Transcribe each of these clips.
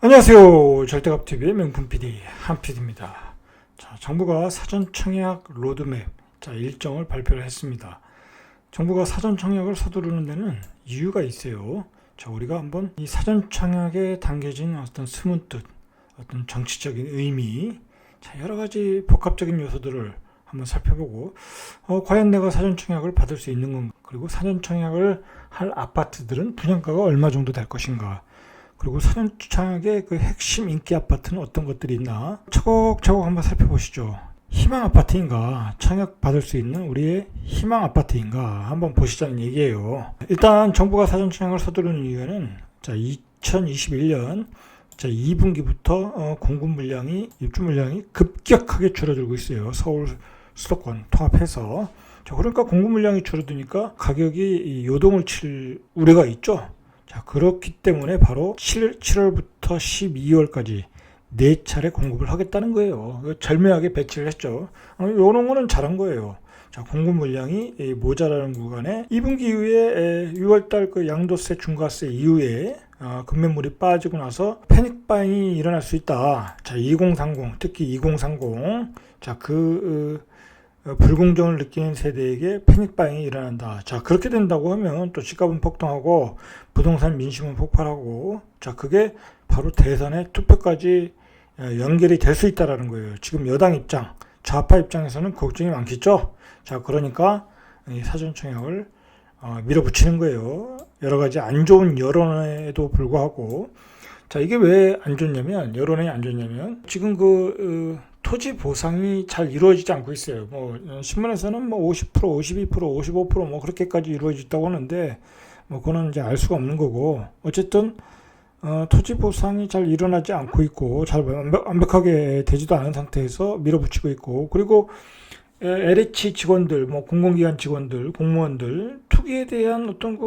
안녕하세요. 절대값TV의 명품 PD 한PD입니다. 자, 정부가 사전 청약 로드맵 일정을 발표를 했습니다. 정부가 사전 청약을 서두르는 데는 이유가 있어요. 자, 우리가 한번 이 사전 청약에 담겨진 어떤 숨은 뜻, 어떤 정치적인 의미, 여러 가지 복합적인 요소들을 한번 살펴보고 과연 내가 사전 청약을 받을 수 있는 건가? 그리고 사전 청약을 할 아파트들은 분양가가 얼마 정도 될 것인가? 그리고 사전 청약의 그 핵심 인기 아파트는 어떤 것들이 있나 차곡차곡 한번 살펴보시죠. 희망 아파트인가, 청약 받을 수 있는 우리의 희망 아파트인가 한번 보시자는 얘기예요. 일단 정부가 사전 청약을 서두르는 이유는 2021년 2분기부터 공급 물량이, 입주 물량이 급격하게 줄어들고 있어요. 서울 수도권 통합해서. 그러니까 공급 물량이 줄어드니까 가격이 요동을 칠 우려가 있죠. 그렇기 때문에 바로 7월부터 12월까지 4차례 공급을 하겠다는 거예요. 절묘하게 배치를 했죠. 이런 거는 잘한 거예요. 공급 물량이 모자라는 구간에 2분기 이후에 6월달 그 양도세 중과세 이후에 급매물이 빠지고 나서 패닉 바잉이 일어날 수 있다. 2030, 특히 2030, 불공정을 느끼는 세대에게 패닉 바잉이 일어난다. 그렇게 된다고 하면 또 집값은 폭등하고 부동산 민심은 폭발하고 그게 바로 대선의 투표까지 연결이 될 수 있다라는 거예요. 지금 여당 입장, 좌파 입장에서는 걱정이 많겠죠. 그러니까 이 사전 청약을 밀어붙이는 거예요. 여러 가지 안 좋은 여론에도 불구하고 이게 왜 안 좋냐면, 여론이 안 좋냐면 지금 토지 보상이 잘 이루어지지 않고 있어요. 신문에서는 50%, 52%, 55% 그렇게까지 이루어졌다고 하는데 그거는 이제 알 수가 없는 거고, 어쨌든 토지 보상이 잘 일어나지 않고 있고 잘 완벽하게 되지도 않은 상태에서 밀어붙이고 있고, 그리고 LH 직원들, 공공기관 직원들, 공무원들 투기에 대한 어떤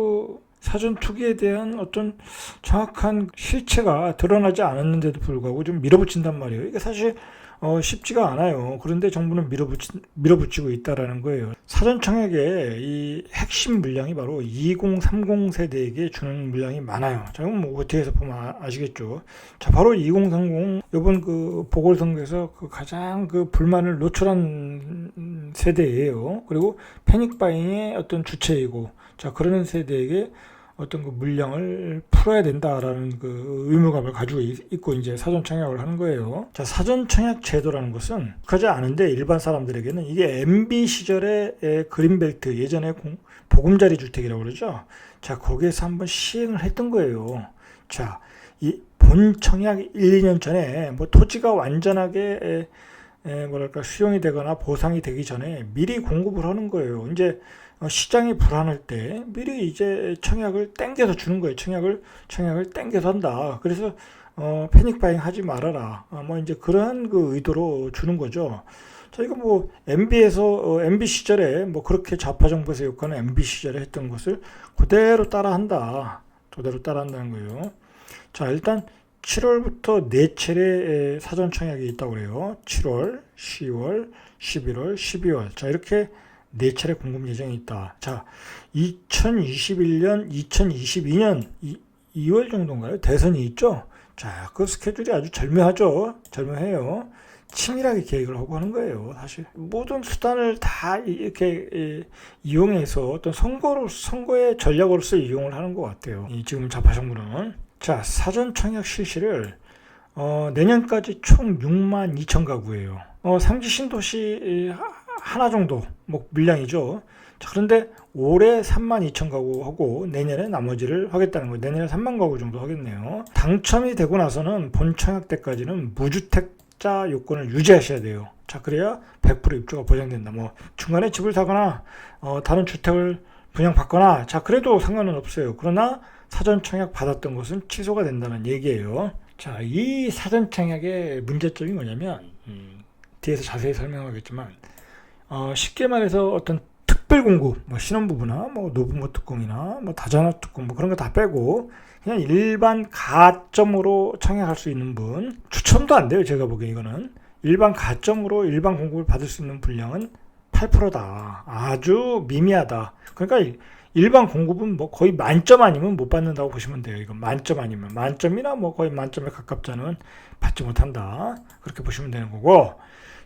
사전 투기에 대한 어떤 정확한 실체가 드러나지 않았는데도 불구하고 좀 밀어붙인단 말이에요. 이게 사실 쉽지가 않아요. 그런데 정부는 밀어붙이고 있다라는 거예요. 사전 청약의 이 핵심 물량이 바로 2030 세대에게 주는 물량이 많아요. 이건 뒤에서 보면 아시겠죠. 바로 2030, 이번 보궐선거에서 가장 불만을 노출한 세대예요. 그리고 패닉 바잉의 어떤 주체이고, 그러는 세대에게 어떤 물량을 풀어야 된다라는 의무감을 가지고 있고 이제 사전 청약을 하는 거예요. 사전 청약 제도라는 것은 하지 않은데 일반 사람들에게는 이게 MB 시절의 그린벨트, 예전에 보금자리 주택이라고 그러죠. 거기에서 한번 시행을 했던 거예요. 이 본 청약 1, 2년 전에 토지가 완전하게 수용이 되거나 보상이 되기 전에 미리 공급을 하는 거예요. 이제 시장이 불안할 때 미리 이제 청약을 땡겨서 주는 거예요. 청약을 땡겨서 한다. 그래서 패닉 바잉 하지 말아라. 이제 그러한 의도로 주는 거죠. 이거 MB에서 MB 시절에 그렇게 좌파 정부에서 욕하는 MB 시절에 했던 것을 그대로 따라한다. 그대로 따라한다는 거예요. 일단 7월부터 4차례 사전 청약이 있다고 그래요. 7월, 10월, 11월, 12월. 이렇게 4차례 공급 예정이 있다. 2021년, 2022년 2월 정도인가요? 대선이 있죠? 그 스케줄이 아주 절묘하죠? 절묘해요. 치밀하게 계획을 하고 하는 거예요. 사실 모든 수단을 다 이렇게 이용해서 어떤 선거의 전략으로서 이용을 하는 것 같아요. 지금 좌파 정부는. 사전 청약 실시를 내년까지 총 6만 2천 가구예요. 상지 신도시 하나 정도 물량이죠. 그런데 올해 3만 2천 가구 하고 내년에 나머지를 하겠다는 거예요. 내년에 3만 가구 정도 하겠네요. 당첨이 되고 나서는 본 청약 때까지는 무주택자 요건을 유지하셔야 돼요. 그래야 100% 입주가 보장된다. 중간에 집을 사거나 다른 주택을 분양받거나 그래도 상관은 없어요. 그러나 사전 청약 받았던 것은 취소가 된다는 얘기예요. 이 사전 청약의 문제점이 뭐냐면 뒤에서 자세히 설명하겠지만 쉽게 말해서 어떤 특별 공급, 신혼부부나 노부모 특공이나 다자녀 특공 그런 거 다 빼고 그냥 일반 가점으로 청약할 수 있는 분, 추첨도 안 돼요. 제가 보기엔 이거는 일반 가점으로 일반 공급을 받을 수 있는 분량은 8%다. 아주 미미하다. 그러니까 일반 공급은 뭐 거의 만점 아니면 못 받는다고 보시면 돼요. 이거 만점 아니면 만점이나 뭐 거의 만점에 가깝지는 받지 못한다. 그렇게 보시면 되는 거고.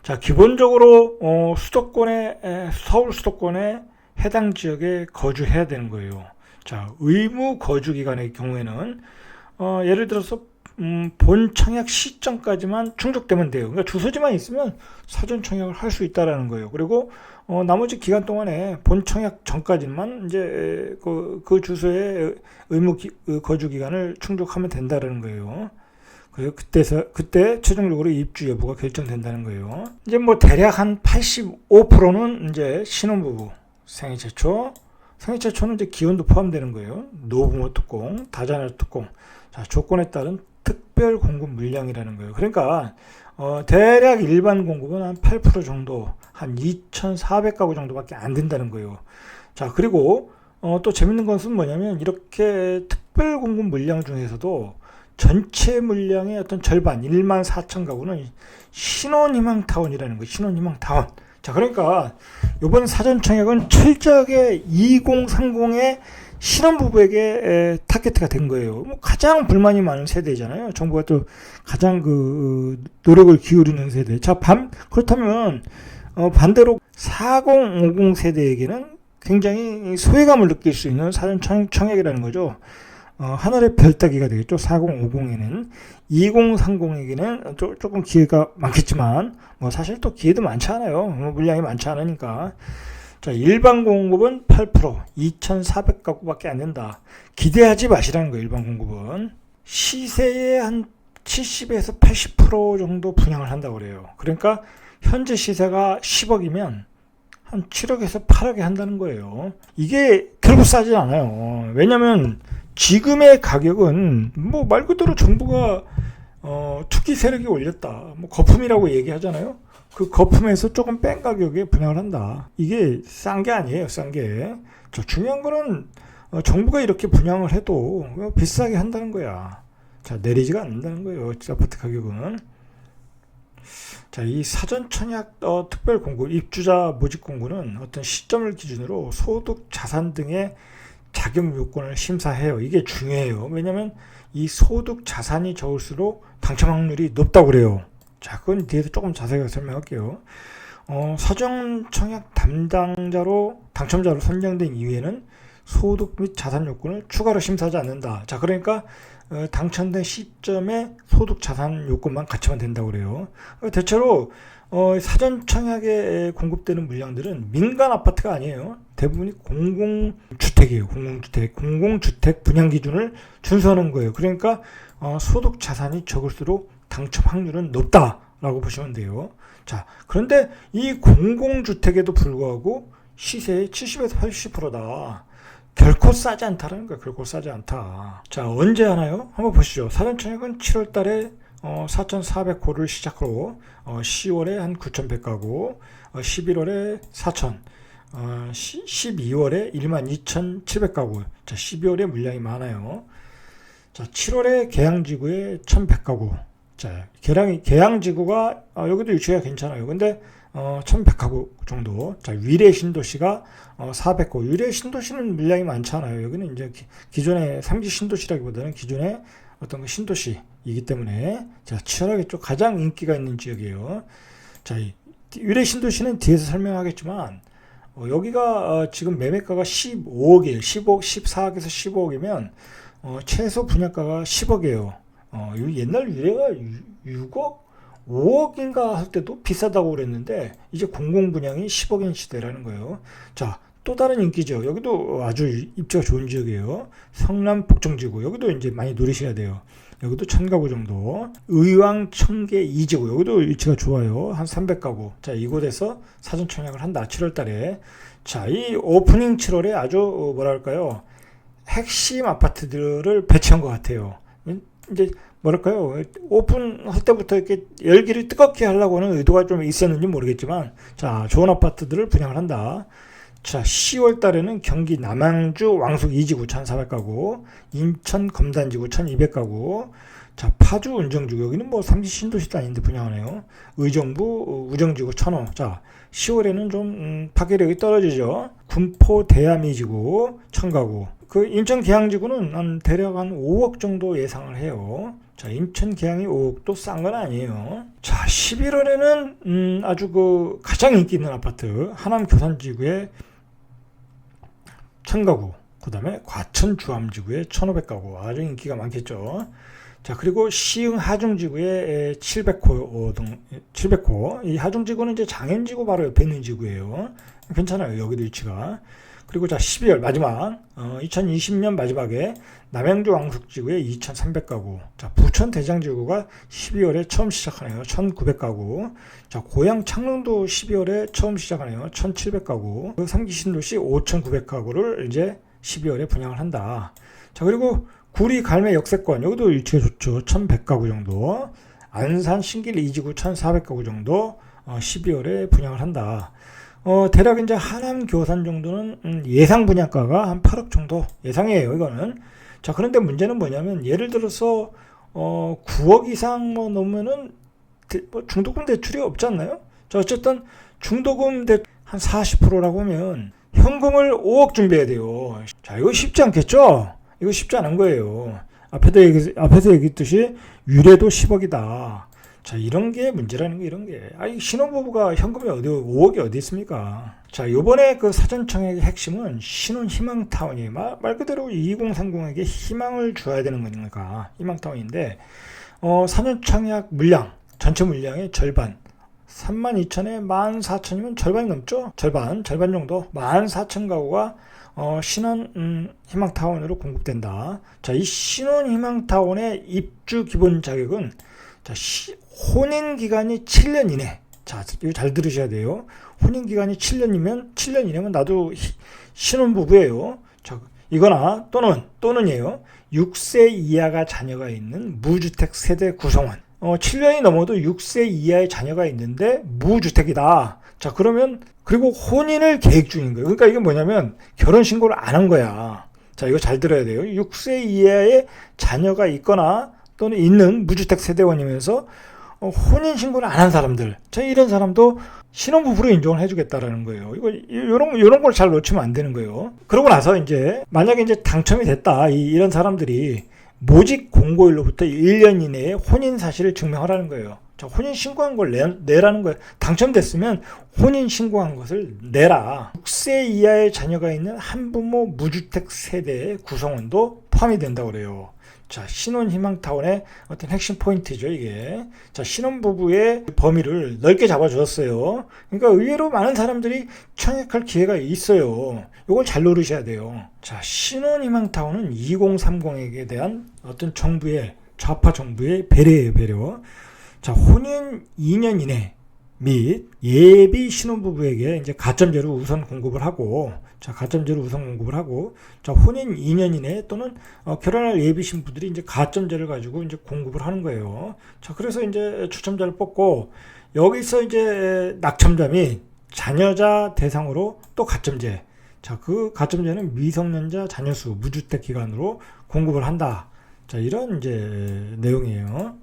자, 기본적으로 서울 수도권의 해당 지역에 거주해야 되는 거예요. 자, 의무 거주 기간의 경우에는 예를 들어서 본 청약 시점까지만 충족되면 돼요. 그러니까 주소지만 있으면 사전 청약을 할 수 있다라는 거예요. 그리고 나머지 기간 동안에 본 청약 전까지만 이제 그 주소의 의무 거주 기간을 충족하면 된다라는 거예요. 그리고 그때 최종적으로 입주 여부가 결정된다는 거예요. 이제 뭐 대략 한 85%는 이제 신혼부부 생애 최초는 이제 기혼도 포함되는 거예요. 노부모 특공, 다자녀 특공. 자, 조건에 따른 특별 공급 물량이라는 거예요. 그러니까 대략 일반 공급은 한 8% 정도, 한 2,400가구 정도밖에 안 된다는 거예요. 자, 그리고 또 재밌는 것은 뭐냐면 이렇게 특별 공급 물량 중에서도 전체 물량의 어떤 절반, 14,000가구는 신혼희망타운이라는 거예요. 신혼희망타운. 자, 그러니까 이번 사전 청약은 철저하게 2030의 신혼부부에게 타겟가 된 거예요. 뭐 가장 불만이 많은 세대잖아요. 정부가 또 가장 노력을 기울이는 세대. 자, 그렇다면 반대로 4050 세대에게는 굉장히 소외감을 느낄 수 있는 사전 청약이라는 거죠. 하늘의 별 따기가 되겠죠. 4050에는 2030에게는 조금 기회가 많겠지만 뭐 사실 또 기회도 많지 않아요. 물량이 많지 않으니까. 자, 일반 공급은 8%, 2,400가구밖에 안 된다. 기대하지 마시라는 거예요. 일반 공급은 시세의 한 70에서 80% 정도 분양을 한다고 그래요. 그러니까 현재 시세가 10억이면 한 7억에서 8억에 한다는 거예요. 이게 결국 싸지 않아요. 왜냐면 지금의 가격은 뭐 말 그대로 정부가 투기 세력이 올렸다. 뭐 거품이라고 얘기하잖아요. 그 거품에서 조금 뺀 가격에 분양을 한다. 이게 싼 게 아니에요. 싼 게. 중요한 거는 정부가 이렇게 분양을 해도 비싸게 한다는 거야. 자, 내리지가 않는다는 거예요. 아파트 가격은. 자, 이 사전 청약 특별 공급, 입주자 모집 공고는 어떤 시점을 기준으로 소득, 자산 등의 자격 요건을 심사해요. 이게 중요해요. 왜냐하면 이 소득, 자산이 적을수록 당첨 확률이 높다고 그래요. 자, 그건 뒤에서 조금 자세하게 설명할게요. 사전 청약 담당자로 당첨자로 선정된 이후에는 소득 및 자산 요건을 추가로 심사하지 않는다. 자, 그러니까 당첨된 시점에 소득 자산 요건만 갖추면 된다고 그래요. 대체로 사전 청약에 공급되는 물량들은 민간 아파트가 아니에요. 대부분이 공공주택이에요. 공공주택 분양 기준을 준수하는 거예요. 그러니까 소득 자산이 적을수록 당첨 확률은 높다라고 보시면 돼요. 자, 그런데 이 공공주택에도 불구하고 시세의 70에서 80%다. 결코 싸지 않다라는 거예요. 결코 싸지 않다. 자, 언제 하나요? 한번 보시죠. 사전 청약은 7월 달에 4,400호를 시작으로 10월에 한 9,100가구, 11월에 4,000, 12월에 12,700가구. 자, 12월에 물량이 많아요. 자, 7월에 계양지구에 1,100가구. 자, 계양지구가 여기도 유치가 괜찮아요. 근데 1,100가구 정도. 자, 위례 신도시가 400호. 위례 신도시는 물량이 많지 않아요. 여기는 이제 기존의 3기 신도시라기보다는 기존의 어떤 신도시이기 때문에 자, 치열하게 좀 가장 인기가 있는 지역이에요. 자, 위례 신도시는 뒤에서 설명하겠지만 여기가 지금 매매가가 15억이에요. 15억, 14억에서 15억이면 최소 분양가가 10억이에요. 옛날 위례가 6억, 5억인가 할 때도 비싸다고 그랬는데 이제 공공분양이 10억인 시대라는 거예요. 자, 또 다른 인기죠. 여기도 아주 입지가 좋은 지역이에요. 성남 북정지구. 여기도 이제 많이 누리셔야 돼요. 여기도 1,000가구 정도. 의왕 청계 2지구. 여기도 위치가 좋아요. 한 300가구. 자, 이곳에서 사전 청약을 한다. 7월 달에. 자, 이 오프닝 7월에 아주 뭐랄까요? 핵심 아파트들을 배치한 것 같아요. 이제 뭐랄까요? 오픈할 때부터 이렇게 열기를 뜨겁게 하려고 하는 의도가 좀 있었는지 모르겠지만, 자, 좋은 아파트들을 분양을 한다. 자, 10월 달에는 경기 남양주 왕숙 2지구 1,400가구, 인천 검단지구 1,200가구, 자, 파주 운정지구, 여기는 뭐 3기 신도시도 아닌데 분양하네요. 의정부 우정지구 1,000호. 자, 10월에는 좀 파괴력이 떨어지죠. 분포 대야미지구 1000가구. 그 인천 계양지구는 대략 한 5억 정도 예상을 해요. 자, 인천 계양이 5억도 싼 건 아니에요. 자, 11월에는 아주 그 가장 인기 있는 아파트 하남 교산지구에 1000가구, 그 다음에 과천 주암지구에 1500가구, 아주 인기가 많겠죠. 자, 그리고 시흥 하중지구에 700호. 이 하중지구는 이제 장현지구 바로 옆에 있는 지구예요. 괜찮아요, 여기도 위치가. 그리고 자, 12월 마지막 2020년 마지막에 남양주 왕숙지구에 2300가구. 자, 부천 대장지구가 12월에 처음 시작하네요. 1900가구. 자, 고양 창릉도 12월에 처음 시작하네요. 1700가구. 3기 신도시 5900가구를 이제 12월에 분양을 한다. 자, 그리고 구리 갈매 역세권, 여기도 위치가 좋죠. 1100가구 정도. 안산 신길 2지구 1400가구 정도 12월에 분양을 한다. 대략 이제 하남 교산 정도는 예상 분양가가 한 8억 정도 예상이에요, 이거는. 자, 그런데 문제는 뭐냐면, 예를 들어서 9억 이상 뭐 넘으면은 중도금 대출이 없지 않나요? 자, 어쨌든 중도금 한 40%라고 하면 현금을 5억 준비해야 돼요. 자, 이거 쉽지 않겠죠? 이거 쉽지 않은 거예요. 앞에서 얘기했듯이 유례도 10억이다. 자, 이런 게 문제라는 게, 이런 게. 이 신혼부부가 현금이 5억이 어디 있습니까? 자, 요번에 그 사전청약의 핵심은 신혼희망타운이에요. 말 그대로 2030에게 희망을 줘야 되는 거니까. 희망타운인데, 사전청약 물량, 전체 물량의 절반. 32,000에 14,000이면 절반이 넘죠? 절반 정도. 14,000가구가 신혼 희망타운으로 공급된다. 자, 이 신혼 희망타운의 입주 기본 자격은 자, 혼인 기간이 7년 이내. 자, 이거 잘 들으셔야 돼요. 혼인 기간이 7년 이내면 나도 신혼부부예요. 자, 이거나 또는이에요. 6세 이하가 자녀가 있는 무주택 세대 구성원. 7년이 넘어도 6세 이하의 자녀가 있는데 무주택이다. 자, 그러면 그리고 혼인을 계획 중인 거예요. 그러니까 이게 뭐냐면 결혼 신고를 안 한 거야. 자, 이거 잘 들어야 돼요. 6세 이하의 자녀가 있거나 또는 있는 무주택 세대원이면서 혼인 신고를 안 한 사람들, 자, 이런 사람도 신혼부부로 인정을 해주겠다라는 거예요. 이런 걸 잘 놓치면 안 되는 거예요. 그러고 나서 이제 만약에 이제 당첨이 됐다, 이런 사람들이 모집 공고일로부터 1년 이내에 혼인 사실을 증명하라는 거예요. 자, 혼인 신고한 걸 내라는 거예요. 당첨됐으면 혼인 신고한 것을 내라. 6세 이하의 자녀가 있는 한부모 무주택 세대의 구성원도 포함이 된다고 그래요. 자, 신혼희망타운의 어떤 핵심 포인트죠, 이게. 자, 신혼부부의 범위를 넓게 잡아주었어요. 그러니까 의외로 많은 사람들이 청약할 기회가 있어요. 이걸 잘 노리셔야 돼요. 자, 신혼희망타운은 2030에게 대한 어떤 좌파 정부의 배려예요, 배려. 자, 혼인 2년 이내 및 예비 신혼부부에게 이제 가점제로 우선 공급을 하고, 자, 혼인 2년 이내 또는 결혼할 예비 신부들이 이제 가점제를 가지고 이제 공급을 하는 거예요. 자, 그래서 이제 추첨자를 뽑고, 여기서 이제 낙첨자 및 자녀자 대상으로 또 가점제. 자, 그 가점제는 미성년자 자녀수 무주택 기간으로 공급을 한다. 자, 이런 이제 내용이에요.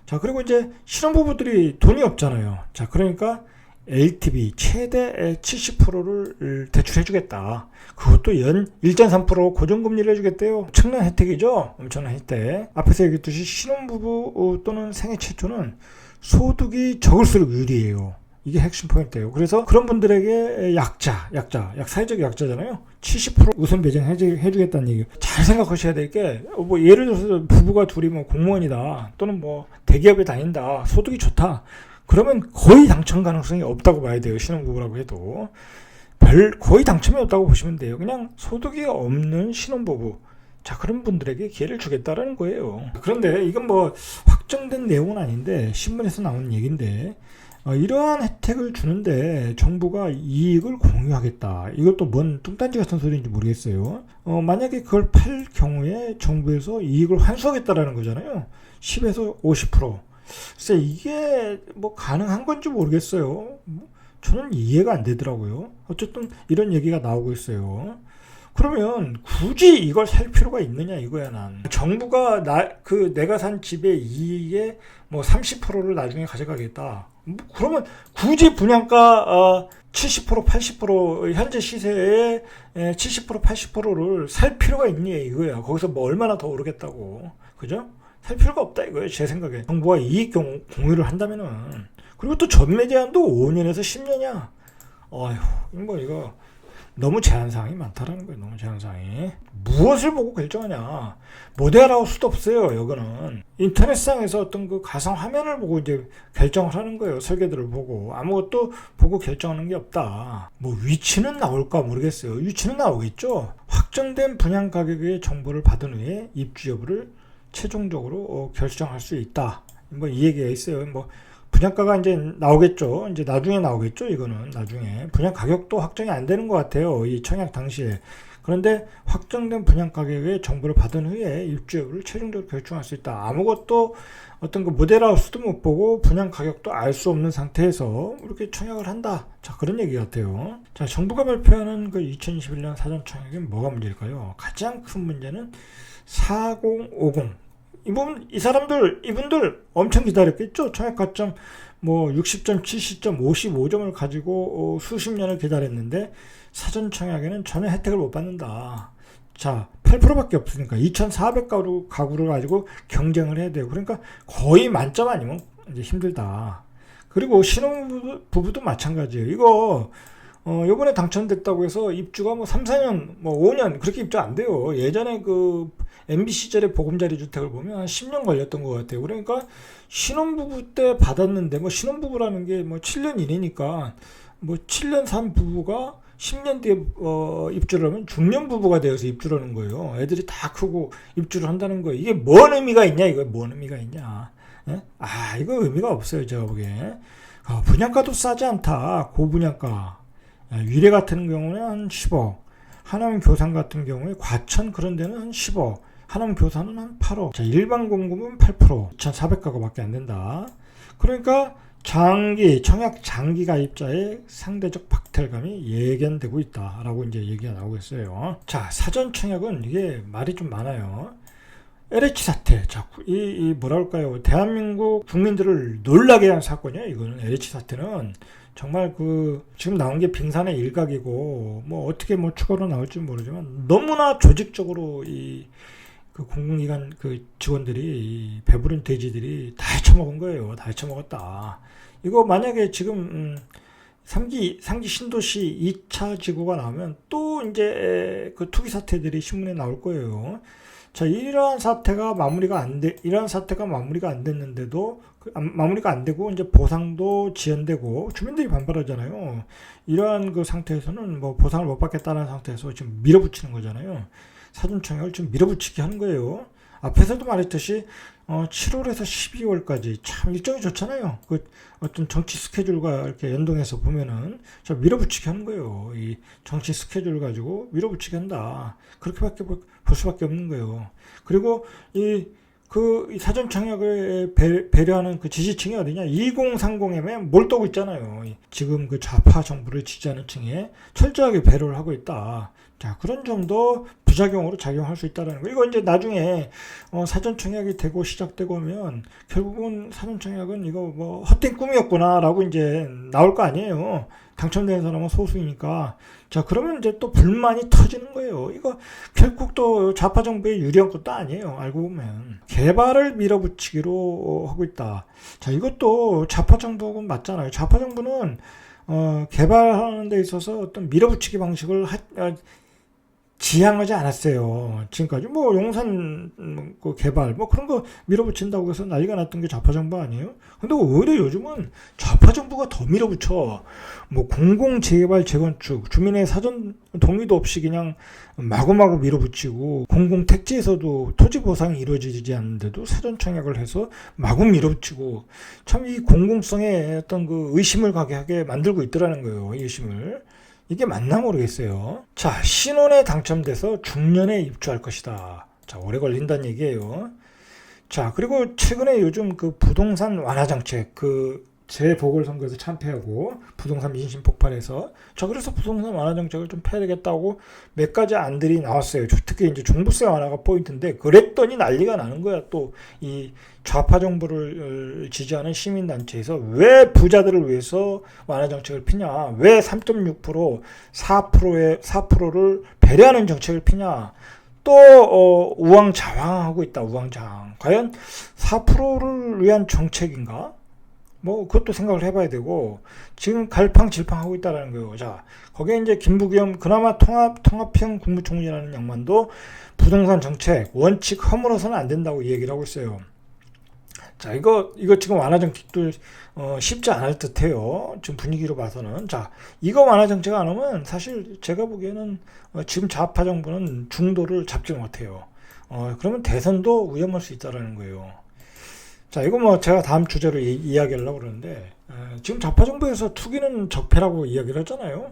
자, 그리고 이제 신혼부부들이 돈이 없잖아요. 자, 그러니까 LTV 최대 70%를 대출해주겠다. 그것도 연 1.3% 고정금리를 해주겠대요. 엄청난 혜택이죠. 엄청난 혜택. 앞에서 얘기했듯이 신혼부부 또는 생애 최초는 소득이 적을수록 유리해요. 이게 핵심 포인트예요. 그래서 그런 분들에게 사회적 약자잖아요. 70% 우선 배정해주겠다는 얘기. 잘 생각하셔야 될 게, 뭐 예를 들어서 부부가 둘이 뭐 공무원이다, 또는 뭐 대기업에 다닌다, 소득이 좋다. 그러면 거의 당첨 가능성이 없다고 봐야 돼요. 신혼부부라고 해도 거의 당첨이 없다고 보시면 돼요. 그냥 소득이 없는 신혼부부. 자, 그런 분들에게 기회를 주겠다라는 거예요. 그런데 이건 뭐 확정된 내용은 아닌데 신문에서 나온 얘기인데, 이러한 혜택을 주는데 정부가 이익을 공유하겠다. 이것도 뭔 뚱딴지 같은 소리인지 모르겠어요. 만약에 그걸 팔 경우에 정부에서 이익을 환수하겠다라는 거잖아요. 10에서 50%. 글쎄, 이게 뭐 가능한 건지 모르겠어요. 저는 이해가 안 되더라고요. 어쨌든 이런 얘기가 나오고 있어요. 그러면 굳이 이걸 살 필요가 있느냐 이거야 난. 정부가 내가 산 집의 이익의 뭐 30%를 나중에 가져가겠다. 그러면 굳이 분양가 70% 80% 현재 시세의 70% 80%를 살 필요가 있니 이거야. 거기서 뭐 얼마나 더 오르겠다고. 그죠? 살 필요가 없다 이거예요. 제 생각에. 정부가 이익 공유를 한다면은. 그리고 또 전매 제한도 5년에서 10년이야. 어휴, 뭐 이거 너무 제한사항이 많다라는 거예요. 너무 제한사항이. 무엇을 보고 결정하냐. 모델하우스도 없어요. 여기는. 인터넷상에서 어떤 그 가상 화면을 보고 이제 결정을 하는 거예요. 설계도를 보고. 아무것도 보고 결정하는 게 없다. 뭐 위치는 나올까 모르겠어요. 위치는 나오겠죠. 확정된 분양 가격의 정보를 받은 후에 입주 여부를 최종적으로 결정할 수 있다. 뭐 이 얘기가 있어요. 뭐 분양가가 이제 나오겠죠. 이제 나중에 나오겠죠. 이거는 나중에 분양 가격도 확정이 안 되는 것 같아요. 이 청약 당시에. 그런데 확정된 분양 가격의 정보를 받은 후에 입주 여부를 최종적으로 결정할 수 있다. 아무것도 어떤 그 모델하우스도 못 보고 분양 가격도 알 수 없는 상태에서 이렇게 청약을 한다. 자, 그런 얘기 같아요. 자, 정부가 발표하는 그 2021년 사전 청약에 뭐가 문제일까요? 가장 큰 문제는 4050. 이분들 엄청 기다렸겠죠? 청약 가점 뭐 60점, 70점, 55점을 가지고 수십 년을 기다렸는데 사전 청약에는 전혀 혜택을 못 받는다. 자, 8%밖에 없으니까 2,400가구를 가지고 경쟁을 해야 돼요. 그러니까 거의 만점 아니면 이제 힘들다. 그리고 신혼부부도 마찬가지예요. 이거 요번에 당첨됐다고 해서 입주가 뭐 3, 4년, 뭐 5년 그렇게 입주 안 돼요. 예전에 그 MB 시절의 보금자리 주택을 보면 한 10년 걸렸던 것 같아요. 그러니까 신혼부부 때 받았는데 뭐 신혼부부라는 게 뭐 7년 이내니까 뭐 7년 산 부부가 10년 뒤에 입주를 하면 중년 부부가 되어서 입주를 하는 거예요. 애들이 다 크고 입주를 한다는 거예요. 이게 뭔 의미가 있냐? 이거 뭔 의미가 있냐? 예? 이거 의미가 없어요. 제가 보기에. 분양가도 싸지 않다. 고분양가. 위례 같은 경우는 한 10억, 하남 교산 같은 경우에 과천 그런 데는 한 10억, 하남 교산은 한 8억. 자, 일반 공급은 8%, 2,400가구밖에 안 된다. 그러니까 청약 장기 가입자의 상대적 박탈감이 예견되고 있다라고 이제 얘기가 나오고 있어요. 자, 사전 청약은 이게 말이 좀 많아요. LH 사태, 자, 뭐랄까요? 대한민국 국민들을 놀라게 한 사건이에요. 이거는 LH 사태는 정말 지금 나온 게 빙산의 일각이고 뭐 어떻게 뭐 추가로 나올지 모르지만 너무나 조직적으로 그 공공기관 그 직원들이 배부른 돼지들이 다 헤쳐먹은 거예요. 다 헤쳐먹었다. 이거 만약에 지금 3기 신도시 2차 지구가 나오면 또 이제 그 투기 사태들이 신문에 나올 거예요. 자, 이러한 사태가 마무리가 안 됐는데도 마무리가 안 되고 이제 보상도 지연되고 주민들이 반발하잖아요. 이러한 그 상태에서는 뭐 보상을 못 받겠다는 상태에서 지금 밀어붙이는 거잖아요. 사전 청약을 지금 밀어붙이게 하는 거예요. 앞에서도 말했듯이 7월에서 12월까지 참 일정이 좋잖아요. 그 어떤 정치 스케줄과 이렇게 연동해서 보면은 자, 밀어붙이게 하는 거예요. 이 정치 스케줄 가지고 밀어붙이게 한다. 그렇게밖에 볼 수밖에 없는 거예요. 그리고 이 사전 청약을 배려하는 그 지지층이 어디냐? 2030에 몰두하고 있잖아요. 지금 그 좌파 정부를 지지하는 층에 철저하게 배려를 하고 있다. 자, 그런 점도 부작용으로 작용할 수 있다는 거. 이거 이제 나중에 사전 청약이 되고 시작되고 하면 결국은 사전 청약은 이거 뭐 헛된 꿈이었구나라고 이제 나올 거 아니에요. 당첨된 사람은 소수이니까. 자, 그러면 이제 또 불만이 터지는 거예요. 이거 결국 또 좌파 정부의 유리한 것도 아니에요. 알고 보면. 개발을 밀어붙이기로 하고 있다. 자, 이것도 좌파 정부하고 맞잖아요. 좌파 정부는 개발하는 데 있어서 어떤 밀어붙이기 방식을 지향하지 않았어요. 지금까지 뭐 용산 그 개발 뭐 그런 거 밀어붙인다고 해서 난리가 났던 게 좌파 정부 아니에요? 근데 오히려 요즘은 좌파 정부가 더 밀어붙여. 뭐 공공 재개발 재건축 주민의 사전 동의도 없이 그냥 마구마구 밀어붙이고 공공 택지에서도 토지 보상이 이루어지지 않는데도 사전 청약을 해서 마구 밀어붙이고 참 이 공공성에 어떤 그 의심을 가게 하게 만들고 있더라는 거예요. 의심을. 이게 맞나 모르겠어요. 자, 신혼에 당첨돼서 중년에 입주할 것이다. 자, 오래 걸린다는 얘기예요. 자, 그리고 최근에 요즘 그 부동산 완화 정책, 그 재보궐선거에서 참패하고 부동산 민심 폭발해서 자 그래서 부동산 완화 정책을 좀 펴야 되겠다고 몇 가지 안들이 나왔어요. 특히 이제 종부세 완화가 포인트인데 그랬더니 난리가 나는 거야. 또 이 좌파 정부를 지지하는 시민단체에서 왜 부자들을 위해서 완화 정책을 피냐? 왜 3.6% 4%를 배려하는 정책을 피냐? 또 우왕좌왕하고 있다. 우왕좌왕. 과연 4%를 위한 정책인가? 뭐 그것도 생각을 해봐야 되고 지금 갈팡질팡하고 있다라는 거예요. 자 거기에 이제 김부겸 그나마 통합형 국무총리라는 양반도 부동산 정책 원칙 허물어서는 안 된다고 얘기를 하고 있어요. 자 이거 지금 완화 정책도 쉽지 않을 듯해요. 지금 분위기로 봐서는 자 이거 완화 정책 안 오면 사실 제가 보기에는 지금 좌파 정부는 중도를 잡지 못해요. 그러면 대선도 위험할 수 있다라는 거예요. 자, 이거 뭐 제가 다음 주제로 이야기하려고 그러는데, 지금 좌파 정부에서 투기는 적폐라고 이야기를 하잖아요.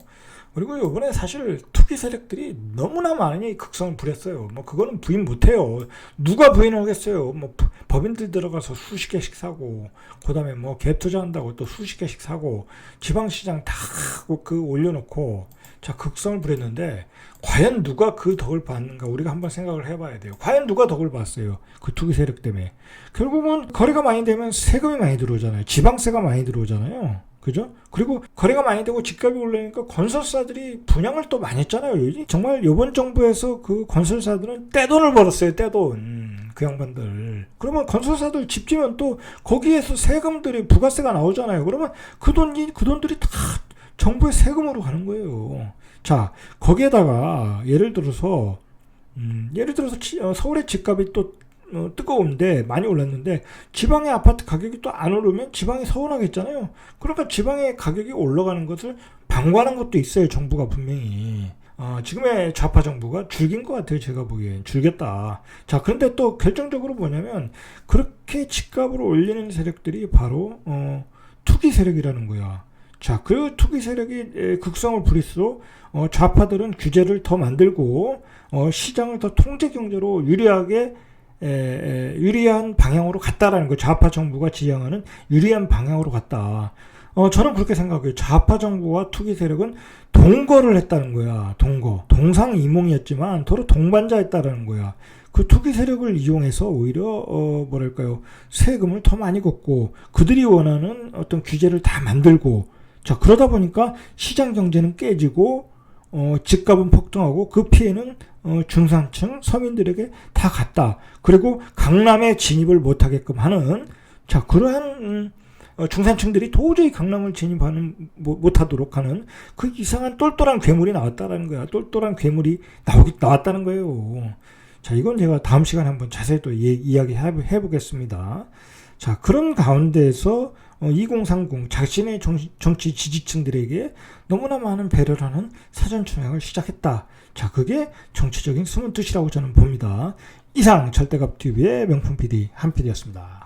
그리고 이번에 사실 투기 세력들이 너무나 많이 극성을 부렸어요. 뭐 그거는 부인 못해요. 누가 부인을 하겠어요. 뭐 법인들 들어가서 수십 개씩 사고, 그다음에 뭐 갭 투자한다고 또 수십 개씩 사고, 지방시장 다 올려놓고, 자 극성을 부렸는데 과연 누가 그 덕을 봤는가 우리가 한번 생각을 해봐야 돼요. 과연 누가 덕을 봤어요? 그 투기 세력 때문에. 결국은 거래가 많이 되면 세금이 많이 들어오잖아요. 지방세가 많이 들어오잖아요. 그죠? 그리고 거래가 많이 되고 집값이 올라니까 건설사들이 분양을 또 많이 했잖아요. 정말 이번 정부에서 그 건설사들은 떼돈을 벌었어요. 떼돈. 그 양반들. 그러면 건설사들 집 지면 또 거기에서 세금들이 부가세가 나오잖아요. 그러면 그 돈들이 다 정부의 세금으로 가는 거예요. 자, 거기에다가 예를 들어서 서울의 집값이 또 뜨거운데 많이 올랐는데 지방의 아파트 가격이 또 안 오르면 지방이 서운하겠잖아요. 그러니까 지방의 가격이 올라가는 것을 방관한 것도 있어요. 정부가 분명히. 지금의 좌파 정부가 즐긴 것 같아요. 제가 보기엔 즐겼다. 자, 그런데 또 결정적으로 뭐냐면 그렇게 집값을 올리는 세력들이 바로 투기 세력이라는 거야. 자, 그 투기 세력이 극성을 부릴수록 좌파들은 규제를 더 만들고 시장을 더 통제 경제로 유리한 방향으로 갔다라는 거. 좌파 정부가 지향하는 유리한 방향으로 갔다. 저는 그렇게 생각해요. 좌파 정부와 투기 세력은 동거를 했다는 거야. 동상이몽이었지만 서로 동반자였다라는 거야. 그 투기 세력을 이용해서 오히려 세금을 더 많이 걷고 그들이 원하는 어떤 규제를 다 만들고 자 그러다 보니까 시장 경제는 깨지고 집값은 폭등하고 그 피해는 중산층 서민들에게 다 갔다. 그리고 강남에 진입을 못하게끔 하는 자 그러한 중산층들이 도저히 강남을 못하도록 하는 그 이상한 똘똘한 괴물이 나왔다라는 거야. 똘똘한 괴물이 나왔다는 거예요. 자 이건 제가 다음 시간에 한번 자세히 또 이야기 해보겠습니다. 자 그런 가운데에서 2030 자신의 정치 지지층들에게 너무나 많은 배려를 하는 사전총약을 시작했다. 자 그게 정치적인 숨은 뜻이라고 저는 봅니다. 이상 절대갑TV의 명품 PD 한PD였습니다.